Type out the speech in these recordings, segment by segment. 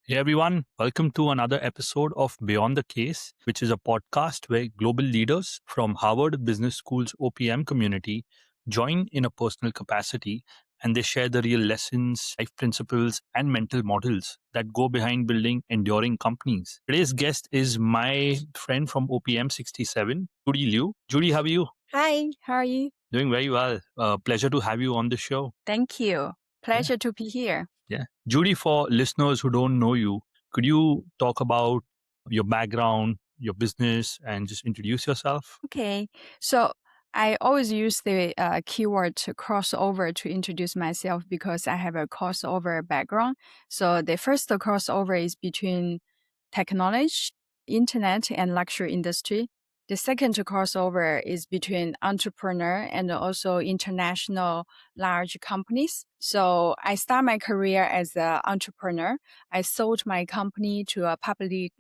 Hey everyone, welcome to another episode of Beyond the Case, which is a podcast where global leaders from Harvard Business School's OPM community join in a personal capacity and they share the real lessons, life principles, and mental models that go behind building enduring companies. Today's guest is my friend from OPM 67, Judy Liu. Judy, how are you? Hi, how are you? Doing very well. Pleasure to have you on the show. Thank you. Pleasure to be here. Yeah. Judy, for listeners who don't know you, could you talk about your background, your business, and just introduce yourself? Okay, so I always use the keyword crossover to introduce myself because I have a crossover background. So the first crossover is between technology, internet, and luxury industry. The second crossover is between entrepreneur and also international large companies. So I start my career as an entrepreneur. I sold my company to a publicly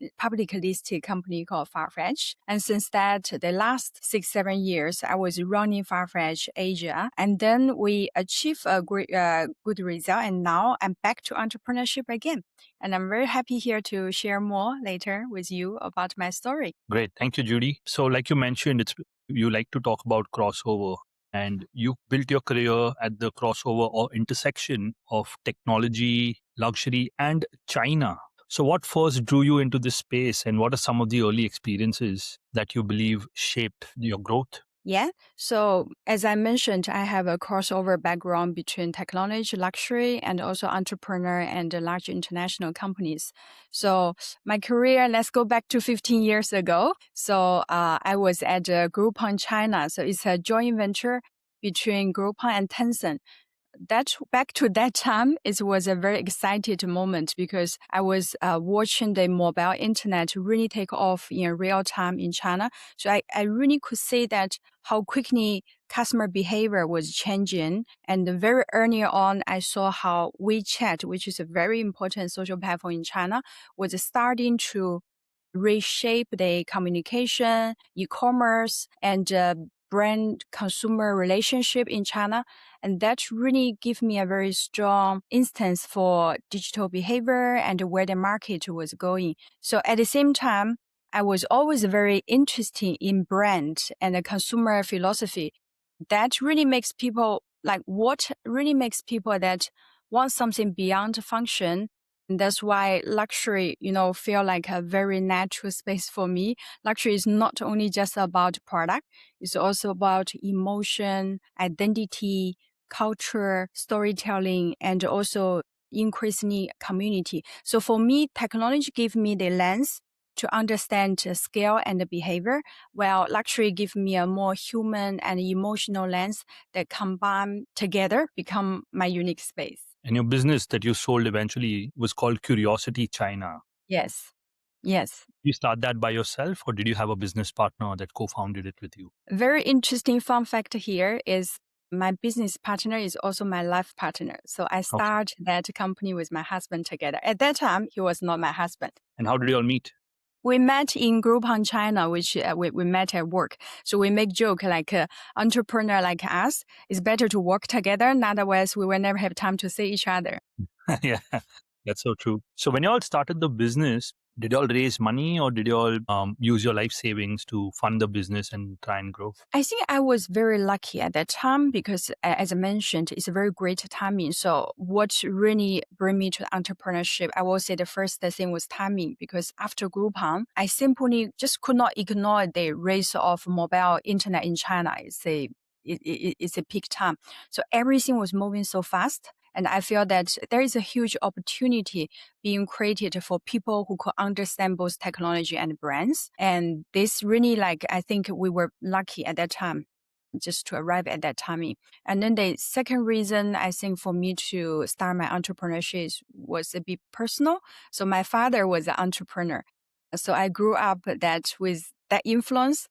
listed company called Farfetch. And since that, the last 6-7 years, I was running Farfetch Asia. And then we achieved a great, good result. And now I'm back to entrepreneurship again. And I'm very happy here to share more later with you about my story. Great. Thank you, Judy. So, like you mentioned, you like to talk about crossover, and you built your career at the crossover or intersection of technology, luxury, and China. So, what first drew you into this space, and what are some of the early experiences that you believe shaped your growth? Yeah. So as I mentioned, I have a crossover background between technology, luxury, and also entrepreneur and large international companies. So my career, let's go back to 15 years ago. So I was at Groupon China. So it's a joint venture between Groupon and Tencent. Back to that time, it was a very excited moment because I was watching the mobile internet really take off in real time in China. So I really could see that how quickly customer behavior was changing. And very early on, I saw how WeChat, which is a very important social platform in China, was starting to reshape the communication, e-commerce, and brand consumer relationship in China. And that really gave me a very strong instance for digital behavior and where the market was going. So at the same time, I was always very interested in brand and the consumer philosophy. That really makes people what really makes people that want something beyond function. And that's why luxury, feel like a very natural space for me. Luxury is not only just about product, it's also about emotion, identity, culture, storytelling, and also increasingly community. So for me, technology gave me the lens to understand scale and behavior, while luxury give me a more human and emotional lens that combine together become my unique space. And your business that you sold eventually was called CuriosityChina. Yes. Yes. Did you start that by yourself, or did you have a business partner that co-founded it with you? Very interesting fun fact here is my business partner is also my life partner. So I started that company with my husband together. At that time, he was not my husband. And how did you all meet? We met in Groupon China, which we met at work. So we make joke like entrepreneur like us, it's better to work together. Otherwise, we will never have time to see each other. Yeah, that's so true. So when you all started the business, did you all raise money, or did you all use your life savings to fund the business and try and grow? I think I was very lucky at that time because, as I mentioned, it's a very great timing. So what really brought me to entrepreneurship, I will say the first thing was timing, because after Groupon, I simply just could not ignore the rise of mobile internet in China. It's a peak time. So everything was moving so fast. And I feel that there is a huge opportunity being created for people who could understand both technology and brands. And this really, I think we were lucky at that time just to arrive at that timing. And then the second reason I think for me to start my entrepreneurship was a bit personal. So my father was an entrepreneur. So I grew up with that influence.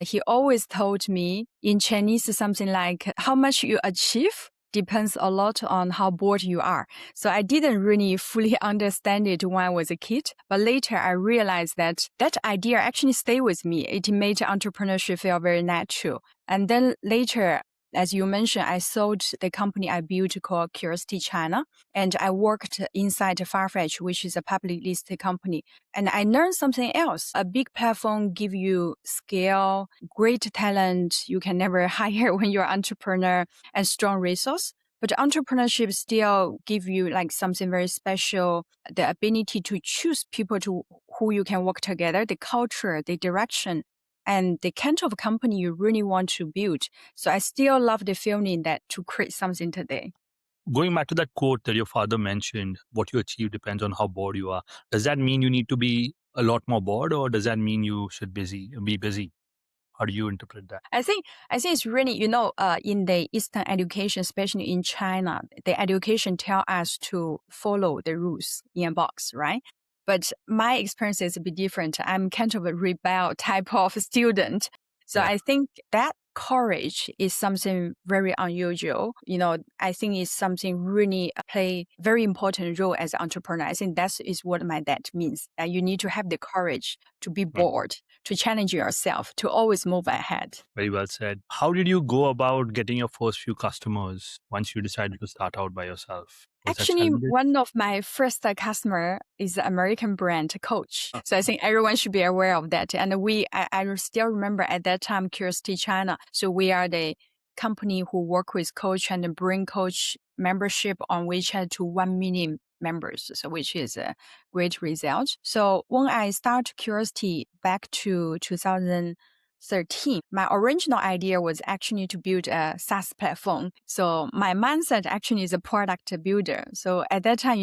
He always told me in Chinese something like, how much you achieve depends a lot on how bored you are. So I didn't really fully understand it when I was a kid, but later I realized that idea actually stayed with me. It made entrepreneurship feel very natural. And then later As you mentioned, I sold the company I built called CuriosityChina, and I worked inside Farfetch, which is a publicly listed company. And I learned something else. A big platform give you scale, great talent you can never hire when you're an entrepreneur, and strong resource. But entrepreneurship still give you like something very special, the ability to choose people to who you can work together, the culture, the direction, and the kind of company you really want to build. So I still love the feeling that to create something today. Going back to that quote that your father mentioned, what you achieve depends on how bored you are. Does that mean you need to be a lot more bored, or does that mean you should be busy? How do you interpret that? I think it's really, in the Eastern education, especially in China, the education tell us to follow the rules in a box, right? But my experience is a bit different. I'm kind of a rebel type of student. So Yeah. I think that courage is something very unusual. I think it's something really play very important role as an entrepreneur. I think that is what my dad means. That you need to have the courage to be Right. bored, to challenge yourself, to always move ahead. Very well said. How did you go about getting your first few customers once you decided to start out by yourself? Was that Actually, challenging? one of my first customer is the American brand Coach. So I think everyone should be aware of that. And I still remember at that time, Curiosity China. So we are the company who work with Coach and bring Coach membership on WeChat to 1 million members. So which is a great result. So when I start Curiosity back to 2013, my original idea was actually to build a SaaS platform. So my mindset actually is a product builder. So at that time,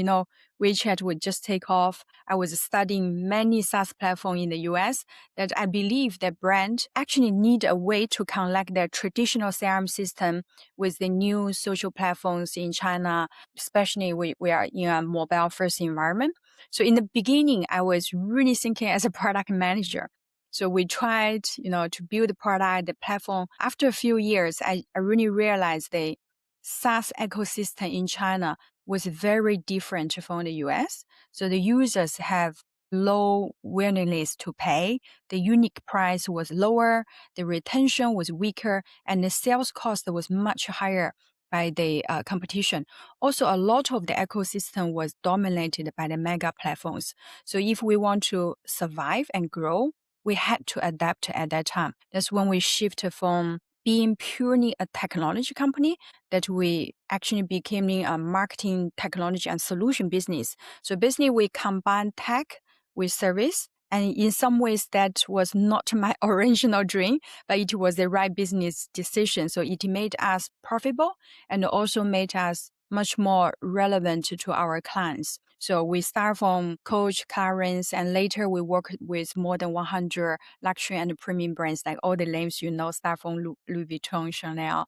WeChat would just take off. I was studying many SaaS platforms in the US that I believe that brand actually need a way to connect their traditional CRM system with the new social platforms in China, especially we are in a mobile first environment. So in the beginning, I was really thinking as a product manager. So we tried, to build the product, the platform. After a few years, I really realized the SaaS ecosystem in China was very different from the US. So the users have low willingness to pay. The unique price was lower. The retention was weaker, and the sales cost was much higher by the competition. Also, a lot of the ecosystem was dominated by the mega platforms. So if we want to survive and grow, we had to adapt at that time. That's when we shifted from being purely a technology company that we actually became a marketing technology and solution business. So basically we combine tech with service. And in some ways that was not my original dream, but it was the right business decision. So it made us profitable and also made us much more relevant to our clients. So we start from Coach, Clarins, and later we work with more than 100 luxury and premium brands, like all the names start from Louis Vuitton, Chanel,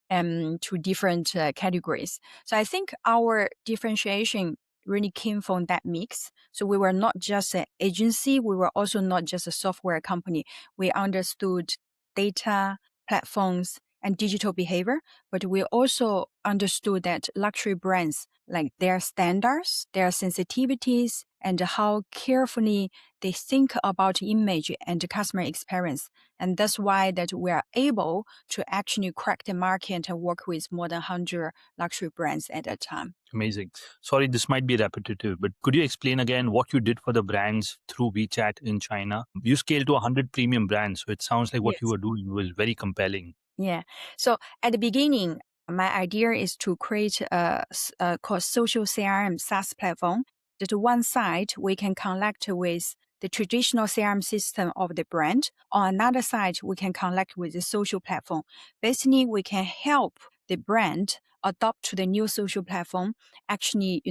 to different categories. So I think our differentiation really came from that mix. So we were not just an agency, we were also not just a software company. We understood data, platforms, and digital behavior, but we also understood that luxury brands, like their standards, their sensitivities, and how carefully they think about image and customer experience. And that's why that we are able to actually crack the market and work with more than 100 luxury brands at that time. Amazing. Sorry, this might be repetitive, but could you explain again what you did for the brands through WeChat in China? You scaled to 100 premium brands, so it sounds like what you Yes. were doing was very compelling. Yeah. So at the beginning, my idea is to create a called social CRM SaaS platform. That one side we can connect with the traditional CRM system of the brand. On another side, we can connect with the social platform. Basically, we can help the brand adopt to the new social platform. Actually,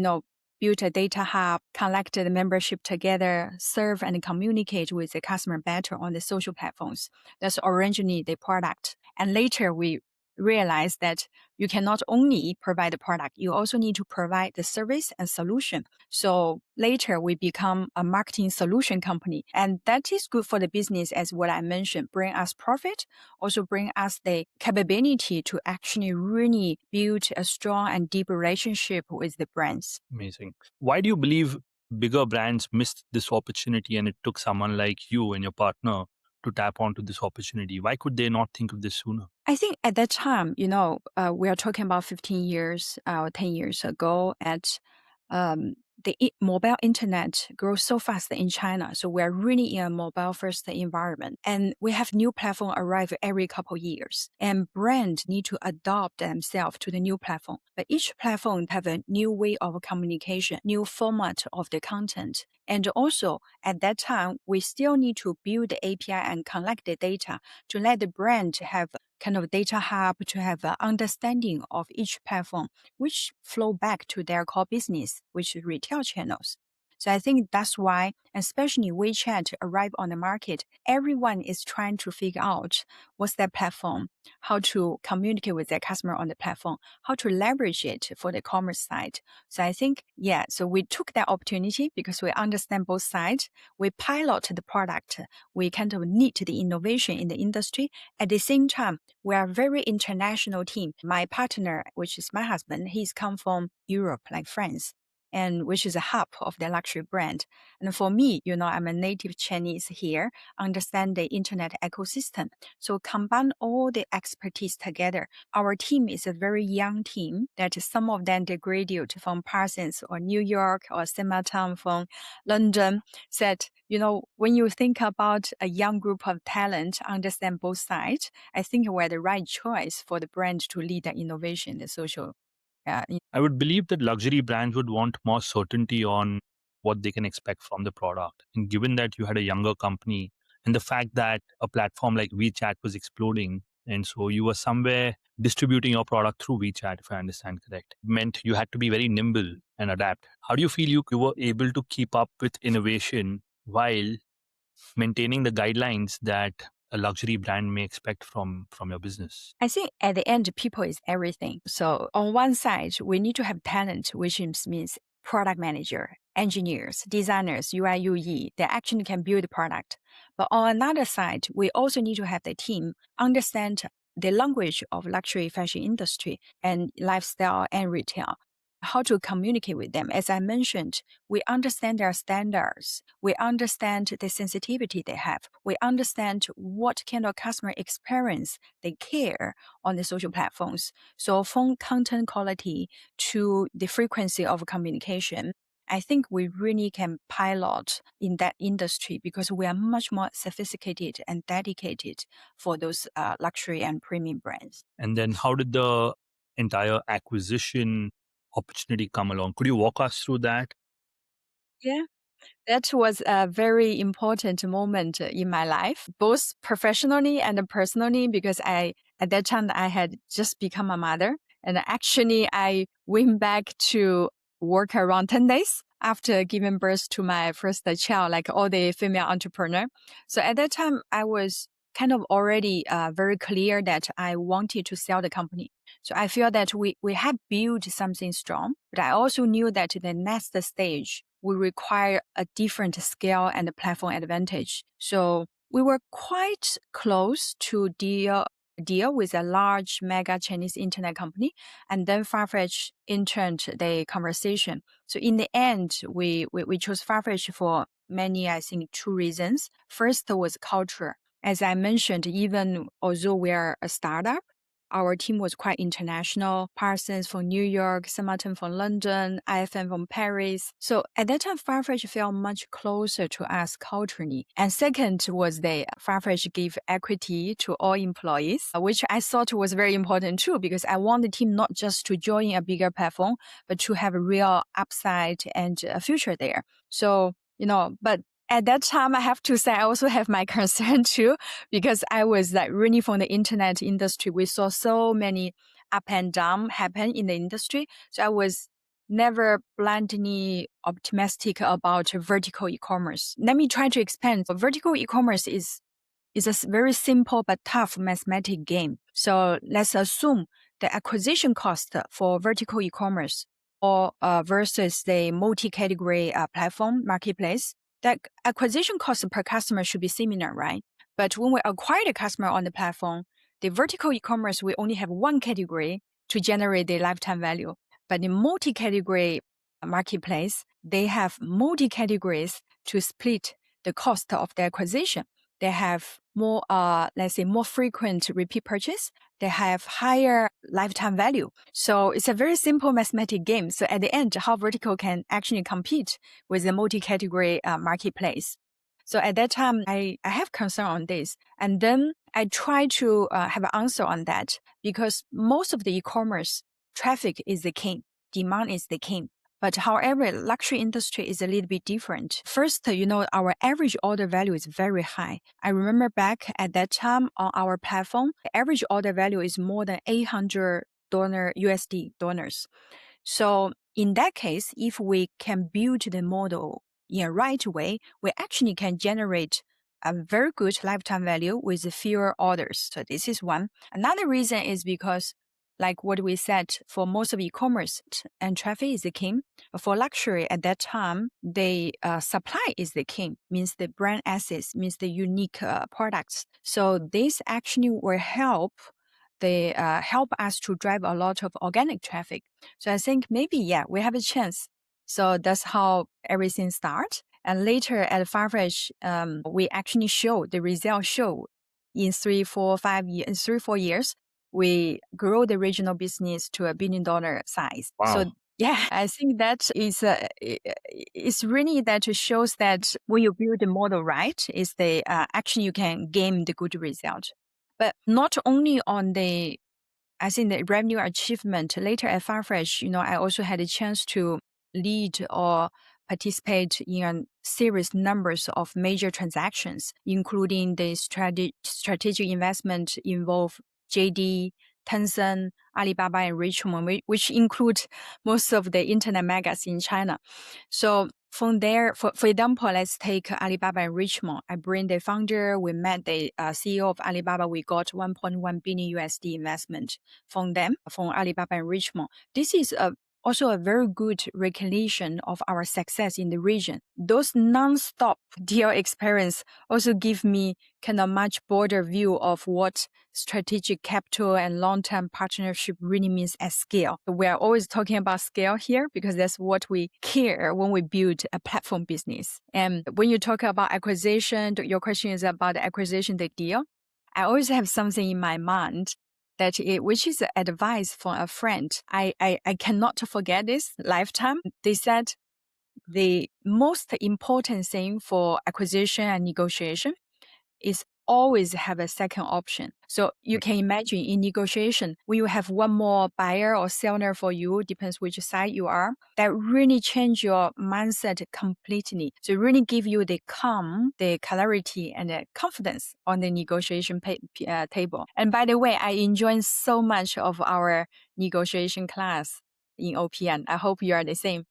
build a data hub, collect the membership together, serve and communicate with the customer better on the social platforms. That's originally the product. And later we realized that you cannot only provide the product, you also need to provide the service and solution. So later we become a marketing solution company. And that is good for the business as what I mentioned, bring us profit, also bring us the capability to actually really build a strong and deep relationship with the brands. Amazing. Why do you believe bigger brands missed this opportunity and it took someone like you and your partner to tap onto this opportunity? Why could they not think of this sooner? I think at that time, we are talking about 15 years or 10 years ago, mobile internet grows so fast in China. So we're really in a mobile first environment. And we have new platform arrive every couple years. And brands need to adopt themselves to the new platform. But each platform have a new way of communication, new format of the content. And also at that time, we still need to build the API and collect the data to let the brand have kind of data hub to have an understanding of each platform, which flow back to their core business, which is retail channels. So I think that's why, especially WeChat arrived on the market, everyone is trying to figure out what's their platform, how to communicate with their customer on the platform, how to leverage it for the commerce side. So I think, so we took that opportunity because we understand both sides. We pilot the product. We kind of need the innovation in the industry. At the same time, we are a very international team. My partner, which is my husband, he's come from Europe, like France, and which is a hub of the luxury brand. And for me, I'm a native Chinese here, understand the internet ecosystem. So combine all the expertise together. Our team is a very young team that some of them they graduate from Parsons or New York or Simaton from London. Said, when you think about a young group of talent, understand both sides, I think we're the right choice for the brand to lead the innovation, the social. I would believe that luxury brands would want more certainty on what they can expect from the product. And given that you had a younger company and the fact that a platform like WeChat was exploding, and so you were somewhere distributing your product through WeChat, if I understand correct, meant you had to be very nimble and adapt. How do you feel you were able to keep up with innovation while maintaining the guidelines that a luxury brand may expect from your business? I think at the end, people is everything. So on one side, we need to have talent, which means product manager, engineers, designers, UI, UE, that actually can build the product. But on another side, we also need to have the team understand the language of luxury fashion industry and lifestyle and retail. How to communicate with them. As I mentioned, we understand their standards. We understand the sensitivity they have. We understand what kind of customer experience they care on the social platforms. So from content quality to the frequency of communication, I think we really can pilot in that industry because we are much more sophisticated and dedicated for those luxury and premium brands. And then how did the entire acquisition opportunity come along? Could you walk us through that? Yeah. That was a very important moment in my life, both professionally and personally, because at that time, I had just become a mother. And actually, I went back to work around 10 days after giving birth to my first child, like all the female entrepreneur. So at that time, I was kind of already very clear that I wanted to sell the company. So I feel that we had built something strong, but I also knew that the next stage will require a different scale and platform advantage. So we were quite close to deal with a large mega Chinese internet company, and then Farfetch entered the conversation. So in the end, we chose Farfetch for many, I think, two reasons. First was culture. As I mentioned, even although we are a startup, our team was quite international. Parsons from New York, Simaton from London, IFM from Paris. So at that time, Farfetch felt much closer to us culturally. And second was Farfetch gave equity to all employees, which I thought was very important too, because I want the team not just to join a bigger platform, but to have a real upside and a future there. So, but at that time, I have to say, I also have my concern too, because I was really from the internet industry. We saw so many up and down happen in the industry. So I was never blindly optimistic about vertical e-commerce. Let me try to expand. Vertical e-commerce is a very simple but tough mathematic game. So let's assume the acquisition cost for vertical e-commerce or versus the multi-category platform marketplace. That acquisition cost per customer should be similar, right? But when we acquire the customer on the platform, the vertical e-commerce, we only have one category to generate the lifetime value. But in multi-category marketplace, they have multi-categories to split the cost of the acquisition. they have more, let's say, more frequent repeat purchase. They have higher lifetime value. So it's a very simple mathematical game. So at the end, how vertical can actually compete with a multi-category marketplace. So at that time, I have concern on this. And then I try to have an answer on that because most of the e-commerce traffic is the king. Demand is the king. But however, luxury industry is a little bit different. First, our average order value is very high. I remember back at that time on our platform, the average order value is more than $800 USD donors. So in that case, if we can build the model in a right way, we actually can generate a very good lifetime value with fewer orders. So this is one. Another reason is because like what we said, for most of e-commerce and traffic is the king. For luxury at that time, the supply is the king, means the brand assets, means the unique products. So this actually will help us to drive a lot of organic traffic. So I think maybe, we have a chance. So that's how everything starts. And later at Farfetch, we actually the results show in 3-4 years, we grow the regional business to $1 billion size. Wow. So I think that is it's really that shows that when you build the model right, is the actually you can gain the good result. But not only on the revenue achievement. Later at Farfetch, I also had a chance to lead or participate in a serious numbers of major transactions, including the strategic investment involve JD, Tencent, Alibaba, and Richemont, which include most of the internet megas in China. So from there, for example, let's take Alibaba and Richemont. I bring the founder. We met the CEO of Alibaba. We got 1.1 billion USD investment from them, from Alibaba and Richemont. This is also a very good recognition of our success in the region. Those non-stop deal experience also give me kind of much broader view of what strategic capital and long-term partnership really means at scale. We are always talking about scale here because that's what we care when we build a platform business. And when you talk about acquisition, your question is about the acquisition, the deal. I always have something in my mind which is advice from a friend. I cannot forget this lifetime. They said the most important thing for acquisition and negotiation is always have a second option. So you can imagine in negotiation, when you have one more buyer or seller for you, depends which side you are, that really change your mindset completely. So really give you the calm, the clarity, and the confidence on the negotiation table. And by the way, I enjoy so much of our negotiation class in OPM. I hope you are the same.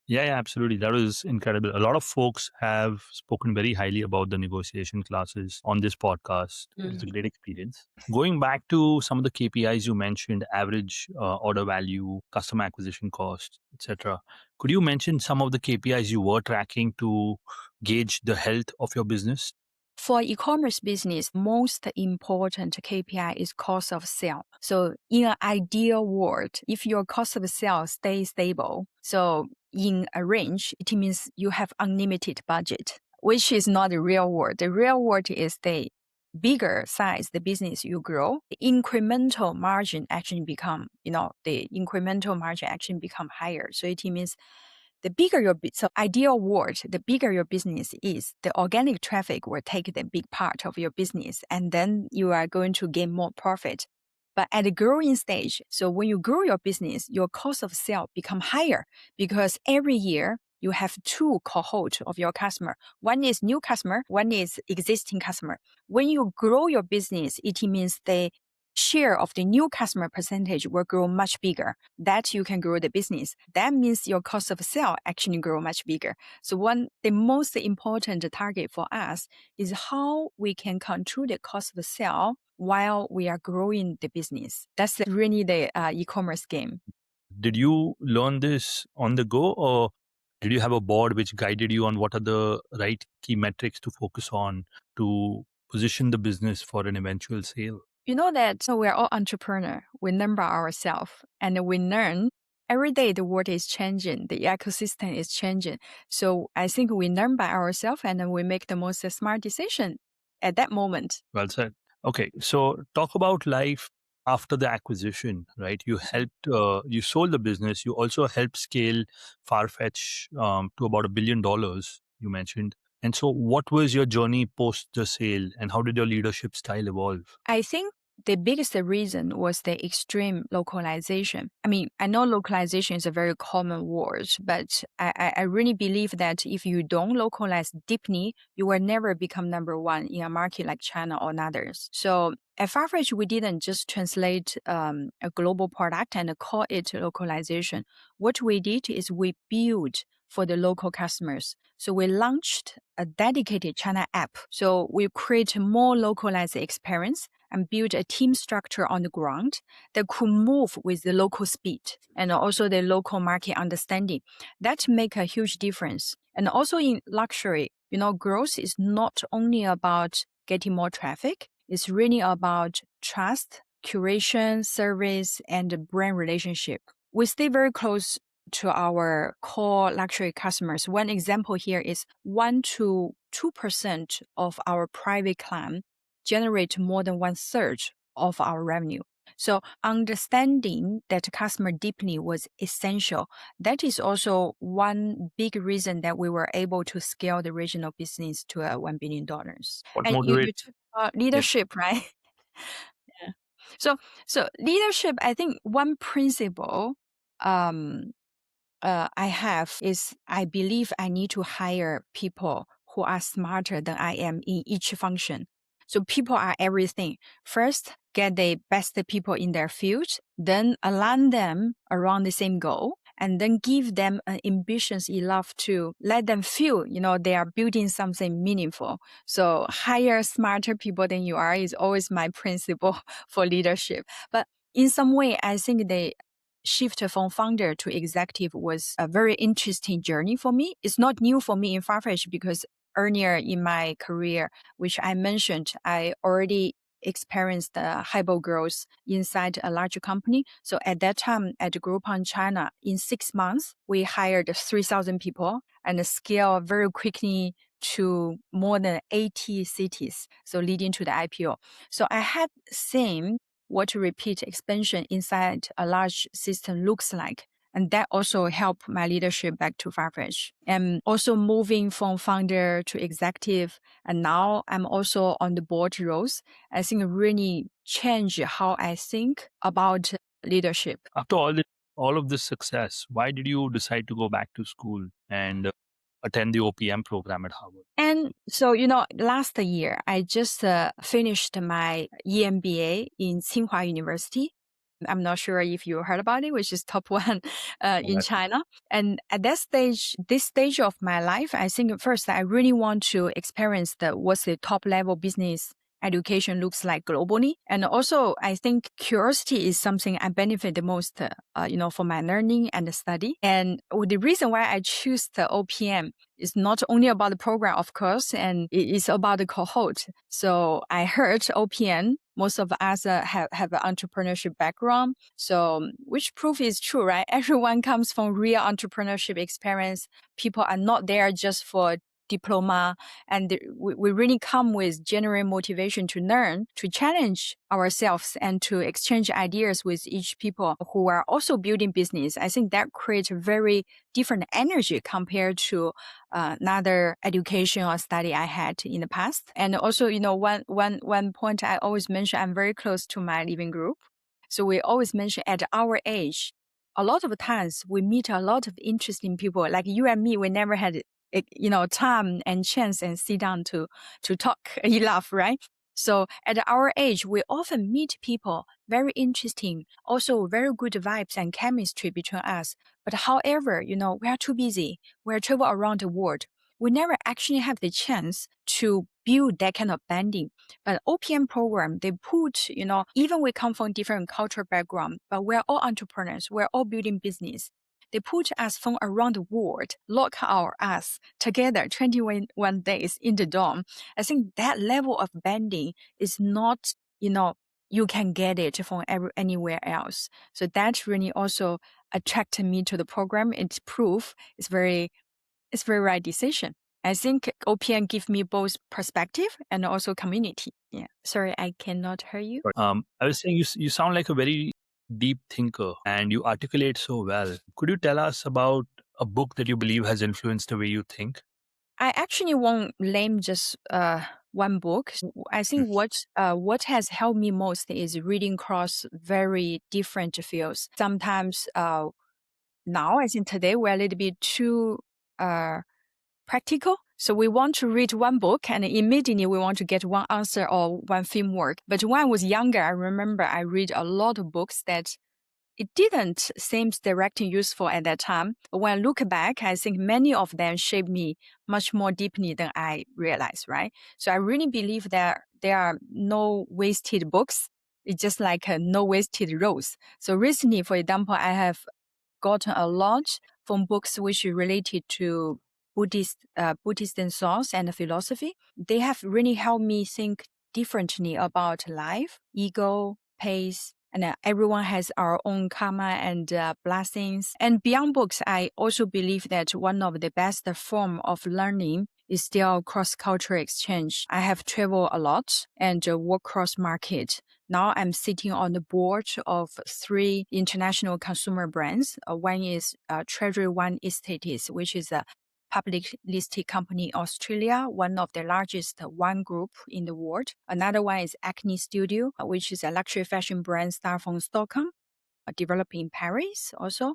Yeah, absolutely. That was incredible. A lot of folks have spoken very highly about the negotiation classes on this podcast. It's a great experience. Going back to some of the KPIs you mentioned, average order value, customer acquisition cost, etc. Could you mention some of the KPIs you were tracking to gauge the health of your business? For e-commerce business, most important KPI is cost of sale. So in an ideal world, if your cost of sale stays stable, so in a range, it means you have unlimited budget, which is not the real world. The real world is the bigger size the business you grow, the incremental margin actually become higher. So it means the bigger so ideal world, the bigger your business is, the organic traffic will take the big part of your business, and then you are going to gain more profit. But at the growing stage, so when you grow your business, your cost of sale become higher because every year you have two cohort of your customer. One is new customer, one is existing customer. When you grow your business, it means the share of the new customer percentage will grow much bigger. That you can grow the business. That means your cost of sale actually grow much bigger. So the most important target for us is how we can control the cost of sale while we are growing the business. That's really the e-commerce game. Did you learn this on the go, or did you have a board which guided you on what are the right key metrics to focus on to position the business for an eventual sale? You know that we're all entrepreneurs. We learn by ourselves and we learn every day. The world is changing. The ecosystem is changing. So I think we learn by ourselves and we make the most smart decision. at that moment. Well said. Okay, so talk about life after the acquisition, right? You sold the business. You also helped scale Farfetch to about $1 billion, you mentioned. And so, what was your journey post the sale, and how did your leadership style evolve? I think the biggest reason was the extreme localization. I mean, I know localization is a very common word, but I really believe that if you don't localize deeply, you will never become number one in a market like China or others. So at Farfetch, we didn't just translate a global product and call it localization. What we did is we built for the local customers. So we launched a dedicated China app. So we create more localized experience and build a team structure on the ground that could move with the local speed and also the local market understanding. That make a huge difference. And also in luxury, growth is not only about getting more traffic, it's really about trust, curation, service, and brand relationship. We stay very close to our core luxury customers. One example here is 1 to 2% of our private client generate more than 1/3 of our revenue. So understanding that customer deeply was essential. That is also one big reason that we were able to scale the regional business to $1 billion. What And you motivates? talk about Yeah. leadership, right? Yeah. So leadership, I think one principle I have is I believe I need to hire people who are smarter than I am in each function. So people are everything. First, get the best people in their field, then align them around the same goal, and then give them an ambitions enough to let them feel, they are building something meaningful. So hire smarter people than you are is always my principle for leadership. But in some way, I think the shift from founder to executive was a very interesting journey for me. It's not new for me in Farfetch because earlier in my career, which I mentioned, I already experienced the hyper growth inside a larger company. So at that time at Groupon China, in 6 months, we hired 3,000 people and scaled very quickly to more than 80 cities, so leading to the IPO. So I had seen what repeat expansion inside a large system looks like. And that also helped my leadership back to Farfetch. And also moving from founder to executive, and now I'm also on the board roles. I think really changed how I think about leadership. After all of this success, why did you decide to go back to school and attend the OPM program at Harvard? And so, last year, I just finished my EMBA in Tsinghua University. I'm not sure if you heard about it, which is top one in China. And at this stage of my life, I think first I really want to experience what's the top level business education looks like globally. And also, I think curiosity is something I benefit the most, for my learning and study. And the reason why I choose the OPM is not only about the program, of course, and it is about the cohort. So I heard OPM, most of us have an entrepreneurship background. So which proof is true, right? Everyone comes from real entrepreneurship experience. People are not there just for diploma, and we really come with genuine motivation to learn, to challenge ourselves, and to exchange ideas with each people who are also building business. I think that creates a very different energy compared to another education or study I had in the past. And also, one point I always mention, I'm very close to my living group. So we always mention at our age, a lot of times we meet a lot of interesting people like you and me. We never had time and chance and sit down to talk enough, right? So at our age, we often meet people very interesting, also very good vibes and chemistry between us. But however, we are too busy. We are travel around the world. We never actually have the chance to build that kind of bonding. But OPM program, they put, even we come from different cultural background, but we're all entrepreneurs. We're all building business. They put us from around the world, lock us together 21 days in the dorm. I think that level of bonding is not, you can get it from anywhere else. So that really also attracted me to the program. It's proof it's very right decision. I think OPM give me both perspective and also community. Yeah. Sorry, I cannot hear you. I was saying you sound like a very deep thinker and you articulate so well. Could you tell us about a book that you believe has influenced the way you think? I actually won't name just one book. I think what has helped me most is reading across very different fields. Sometimes now I think today we're a little bit too practical. So we want to read one book and immediately we want to get one answer or one framework. But when I was younger, I remember I read a lot of books that it didn't seem directly useful at that time. But when I look back, I think many of them shaped me much more deeply than I realized, right? So I really believe that there are no wasted books. It's just like no wasted roads. So recently, for example, I have gotten a lot from books which are related to Buddhist thoughts and philosophy. They have really helped me think differently about life, ego, pace, and everyone has our own karma and blessings. And beyond books, I also believe that one of the best form of learning is still cross-cultural exchange. I have traveled a lot and work cross-market. Now I'm sitting on the board of 3 international consumer brands. One is Treasury One Estates, which is a public listed company in Australia, one of the largest wine group in the world. Another one is Acne Studio, which is a luxury fashion brand started from Stockholm, developed in Paris also.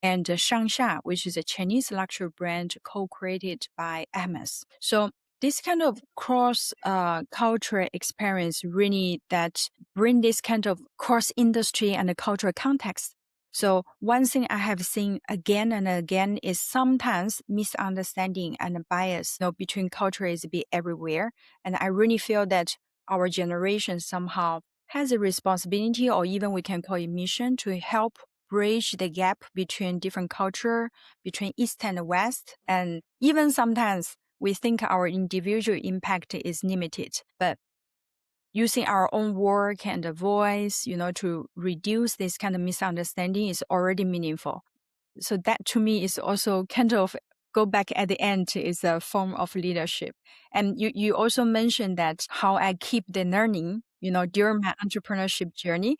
And Shangsha, which is a Chinese luxury brand co-created by Hermes. So this kind of cross-cultural experience really that bring this kind of cross-industry and cultural context. So one thing I have seen again and again is sometimes misunderstanding and bias between cultures be everywhere. And I really feel that our generation somehow has a responsibility, or even we can call it mission, to help bridge the gap between different culture, between East and West. And even sometimes we think our individual impact is limited, but using our own work and the voice, to reduce this kind of misunderstanding is already meaningful. So that to me is also kind of go back at the end is a form of leadership. And you also mentioned that how I keep the learning, during my entrepreneurship journey.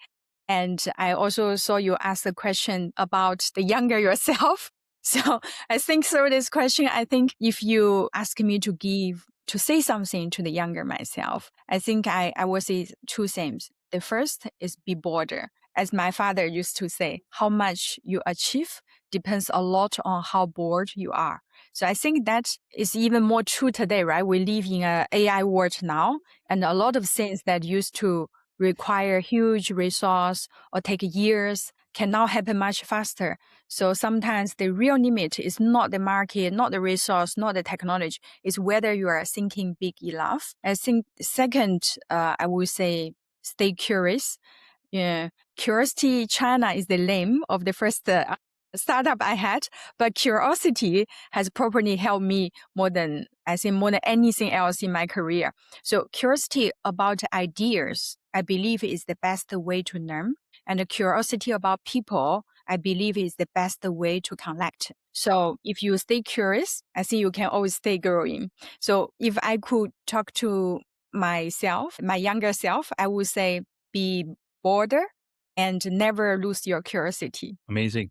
And I also saw you ask the question about the younger yourself. So I think through this question, I think if you ask me to say something to the younger myself, I think I will say 2 things. The first is be bolder. As my father used to say, how much you achieve depends a lot on how bored you are. So I think that is even more true today, right? We live in an AI world now, and a lot of things that used to require huge resource or take years can now happen much faster. So sometimes the real limit is not the market, not the resource, not the technology. It's whether you are thinking big enough. I think second, I would say stay curious. Yeah, CuriosityChina is the name of the first startup I had, but curiosity has probably helped me more than anything else in my career. So curiosity about ideas, I believe is the best way to learn. And the curiosity about people, I believe is the best way to connect. So if you stay curious, I think you can always stay growing. So if I could talk to myself, my younger self, I would say be bolder and never lose your curiosity. Amazing.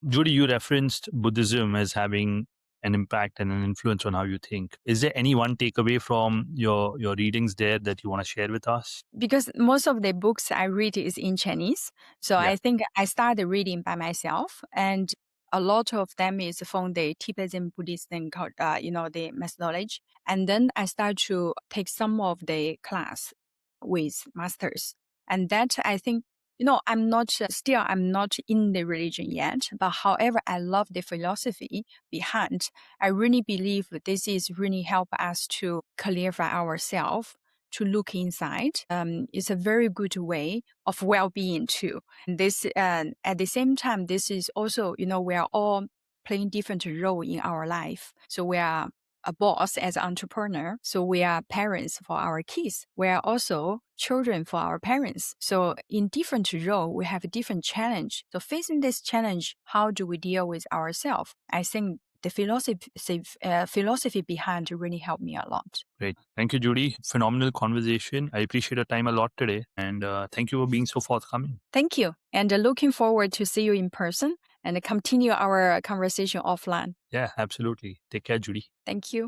Judy, you referenced Buddhism as having an impact and an influence on how you think. Is there any one takeaway from your readings there that you want to share with us? Because most of the books I read is in Chinese. So Yeah. I think I started reading by myself, and a lot of them is from the Tibetan Buddhist thing called, the methodology. And then I start to take some of the class with masters. And that I think, I'm not in the religion yet, but however, I love the philosophy behind. I really believe this is really help us to clarify ourselves, to look inside. It's a very good way of well-being too. And this, at the same time, this is also, we are all playing different role in our life. So we are a boss as an entrepreneur. So we are parents for our kids. We are also children for our parents. So in different role, we have a different challenge. So facing this challenge, how do we deal with ourselves? I think the philosophy behind really helped me a lot. Great. Thank you, Judy. Phenomenal conversation. I appreciate your time a lot today. And thank you for being so forthcoming. Thank you. And looking forward to see you in person and continue our conversation offline. Yeah, absolutely. Take care, Judy. Thank you.